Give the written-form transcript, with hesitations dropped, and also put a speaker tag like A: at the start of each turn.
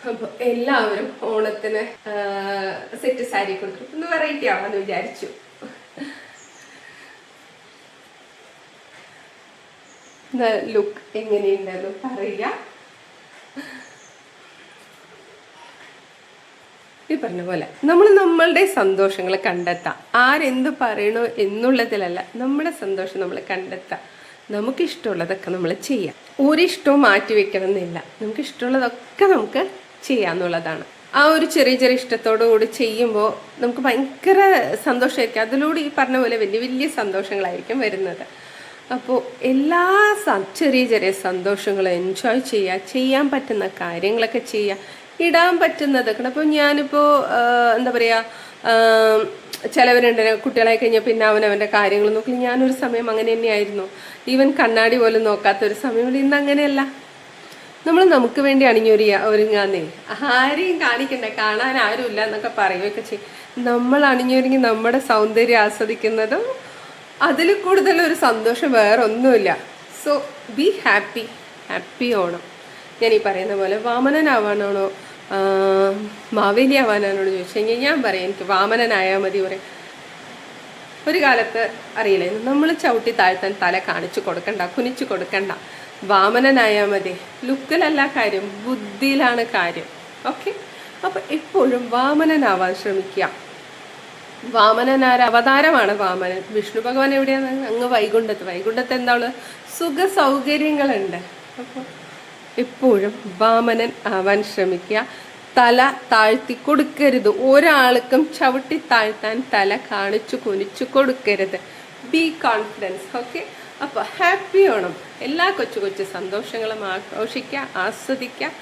A: അപ്പോൾ എല്ലാവരും ഓണത്തിന് സെറ്റ് സാരി കൊടുത്തു, ഒന്ന് വെറൈറ്റി ആവാന്ന് വിചാരിച്ചു. ലുക്ക് എങ്ങനെയുണ്ടെന്ന് പറയുക. ഈ പറഞ്ഞ പോലെ നമ്മൾ നമ്മളുടെ സന്തോഷങ്ങൾ കണ്ടെത്താം. ആരെന്ത് പറയണോ എന്നുള്ളതിലല്ല, നമ്മുടെ സന്തോഷം നമ്മൾ കണ്ടെത്താം. നമുക്കിഷ്ടമുള്ളതൊക്കെ നമ്മൾ ചെയ്യാം. ഒരിഷ്ടവും മാറ്റി വെക്കണം എന്നില്ല. നമുക്കിഷ്ടമുള്ളതൊക്കെ നമുക്ക് ചെയ്യാന്നുള്ളതാണ്. ആ ഒരു ചെറിയ ചെറിയ ഇഷ്ടത്തോടു കൂടി ചെയ്യുമ്പോൾ നമുക്ക് ഭയങ്കര സന്തോഷമായിരിക്കും. അതിലൂടെ ഈ പറഞ്ഞ പോലെ വലിയ വലിയ സന്തോഷങ്ങളായിരിക്കും വരുന്നത്. അപ്പോൾ എല്ലാ ചെറിയ ചെറിയ സന്തോഷങ്ങളും എൻജോയ് ചെയ്യുക, ചെയ്യാൻ പറ്റുന്ന കാര്യങ്ങളൊക്കെ ചെയ്യുക, ഇടാൻ പറ്റുന്നതൊക്കെ. അപ്പോൾ ഞാനിപ്പോൾ എന്താ പറയുക, ചിലവരുണ്ട് കുട്ടികളായി കഴിഞ്ഞാൽ പിന്നെ അവനവൻ്റെ കാര്യങ്ങൾ നോക്കി. ഞാനൊരു സമയം അങ്ങനെ തന്നെയായിരുന്നു. ഈവൻ കണ്ണാടി പോലും നോക്കാത്തൊരു സമയം. ഇന്ന് അങ്ങനെയല്ല. നമ്മൾ നമുക്ക് വേണ്ടി ഒരുങ്ങാന്നേ, ആരെയും കാണിക്കണ്ട, കാണാൻ ആരുമില്ല എന്നൊക്കെ പറയുകയൊക്കെ ചെയ്യും. നമ്മൾ അണിഞ്ഞൊരുങ്ങി നമ്മുടെ സൗന്ദര്യം ആസ്വദിക്കുന്നതും അതിൽ കൂടുതലൊരു സന്തോഷം വേറെ ഒന്നുമില്ല. So be happy. Happy Onam. ഞാൻ ഈ പറയുന്ന പോലെ വാമനനാവാനാണോ മാവേലി ആവാനാണോ ചോദിച്ചു കഴിഞ്ഞാൽ ഞാൻ പറയാം എനിക്ക് വാമനനായാൽ മതി. ഒരു കാലത്ത് അറിയില്ലായിരുന്നു, നമ്മൾ ചവിട്ടി താഴ്ത്താൻ തല കാണിച്ചു കൊടുക്കണ്ട, കുനിച്ചു കൊടുക്കണ്ട, വാമനനായാൽ മതി. ലുക്കിലല്ല കാര്യം, ബുദ്ധിയിലാണ് കാര്യം. ഓക്കെ, അപ്പം എപ്പോഴും വാമനനാവാൻ ശ്രമിക്കുക. വാമനനാര അവതാരമാണ് വാമനൻ. വിഷ്ണു ഭഗവാൻ എവിടെയാണ്? അങ്ങ് വൈകുണ്ഠത്ത്. വൈകുണ്ഠത്ത് എന്താണ്? സുഖ സൗകര്യങ്ങളുണ്ട്. അപ്പോൾ എപ്പോഴും വാമനൻ ആവാൻ ശ്രമിക്കുക. തല താഴ്ത്തി കൊടുക്കരുത്. ഒരാൾക്കും ചവിട്ടി താഴ്ത്താൻ തല കാണിച്ചു കുനിച്ചു കൊടുക്കരുത്. B confidence. ഓക്കെ, അപ്പോൾ ഹാപ്പി ഓണം. എല്ലാ കൊച്ചു കൊച്ചു സന്തോഷങ്ങളും ആഘോഷിക്കുക, ആസ്വദിക്കുക.